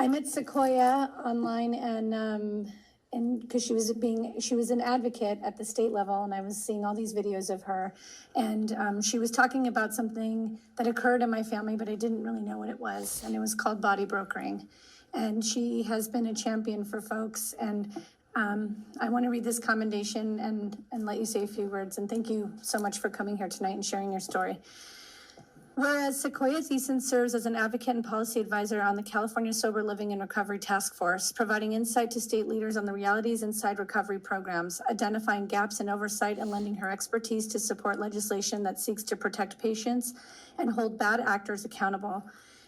I met Sequoyah online and because she was an advocate at the state level, and I was seeing all these videos of her, and she was talking about something that occurred in my family, but I didn't really know what it was, and it was called body brokering. And she has been a champion for folks, and I want to read this commendation and let you say a few words, and thank you so much for coming here tonight and sharing your story. Whereas Sequoyah Thiessen serves as an advocate and policy advisor on the California Sober Living and Recovery Task Force, providing insight to state leaders on the realities inside recovery programs, identifying gaps in oversight, and lending her expertise to support legislation that seeks to protect patients and hold bad actors accountable.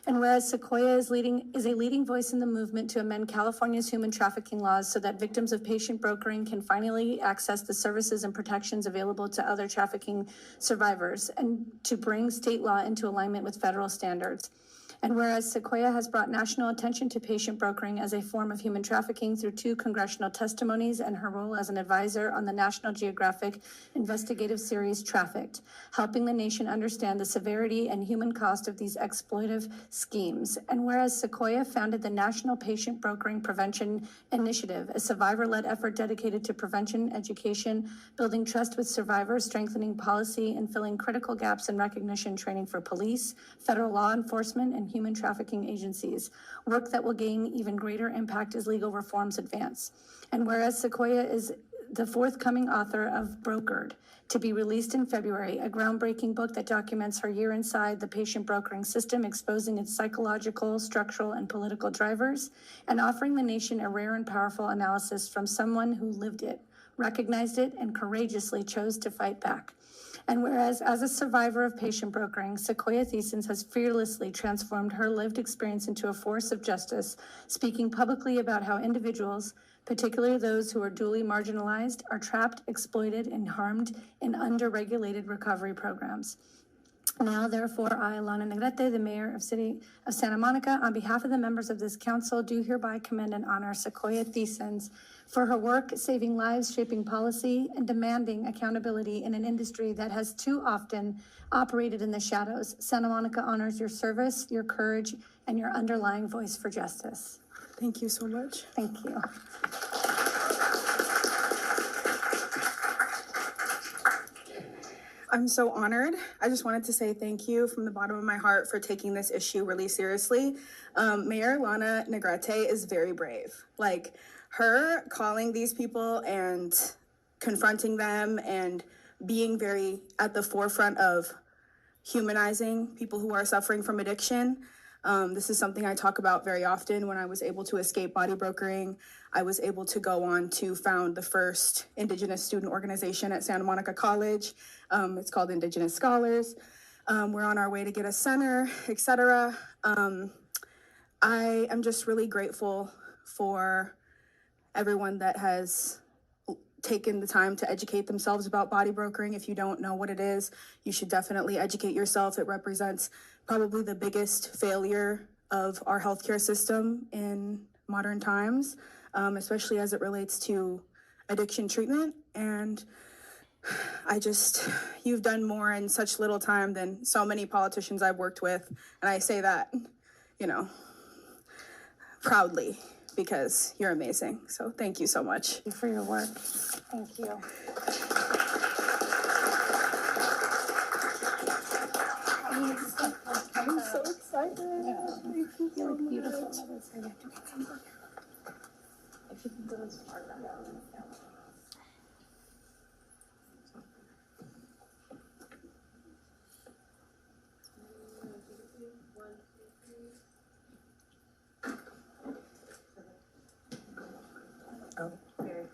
And whereas Sequoyah is a leading voice in the movement to amend California's human trafficking laws so that victims of patient brokering can finally access the services and protections available to other trafficking survivors, and to bring state law into alignment with federal standards. And whereas Sequoyah has brought national attention to patient brokering as a form of human trafficking through 2 congressional testimonies and her role as an advisor on the National Geographic investigative series Trafficked, helping the nation understand the severity and human cost of these exploitive schemes. And whereas Sequoyah founded the National Patient Brokering Prevention Initiative, a survivor-led effort dedicated to prevention, education, building trust with survivors, strengthening policy, and filling critical gaps in recognition training for police, federal law enforcement, and human trafficking agencies, work that will gain even greater impact as legal reforms advance. And whereas Sequoyah is the forthcoming author of Brokered, to be released in February, a groundbreaking book that documents her year inside the patient brokering system, exposing its psychological, structural, and political drivers, and offering the nation a rare and powerful analysis from someone who lived it, recognized it, and courageously chose to fight back. And whereas as a survivor of patient brokering, Sequoyah Thiessen has fearlessly transformed her lived experience into a force of justice, speaking publicly about how individuals, particularly those who are duly marginalized, are trapped, exploited, and harmed in underregulated recovery programs. Now, therefore, I, Lana Negrete, the mayor of City of Santa Monica, on behalf of the members of this council, do hereby commend and honor Sequoyah Thiessen for her work saving lives, shaping policy, and demanding accountability in an industry that has too often operated in the shadows. Santa Monica honors your service, your courage, and your underlying voice for justice. Thank you so much. Thank you. I'm so honored. I just wanted to say thank you from the bottom of my heart for taking this issue really seriously. Mayor Lana Negrete is very brave. Like, her calling these people and confronting them and being very at the forefront of humanizing people who are suffering from addiction. This is something I talk about very often. When I was able to escape body brokering, I was able to go on to found the first Indigenous student organization at Santa Monica College. It's called Indigenous Scholars. We're on our way to get a center, etc. I am just really grateful for everyone that has taken the time to educate themselves about body brokering. If you don't know what it is, you should definitely educate yourself. It represents probably the biggest failure of our healthcare system in modern times, especially as it relates to addiction treatment. And you've done more in such little time than so many politicians I've worked with. And I say that, proudly, because you're amazing. So thank you so much. Thank you for your work. Thank you. I'm so excited. You look beautiful. If you can go as far down. Oh, okay.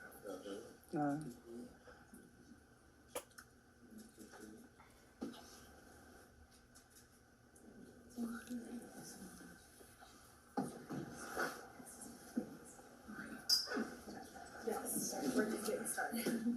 Yes, we're just getting started.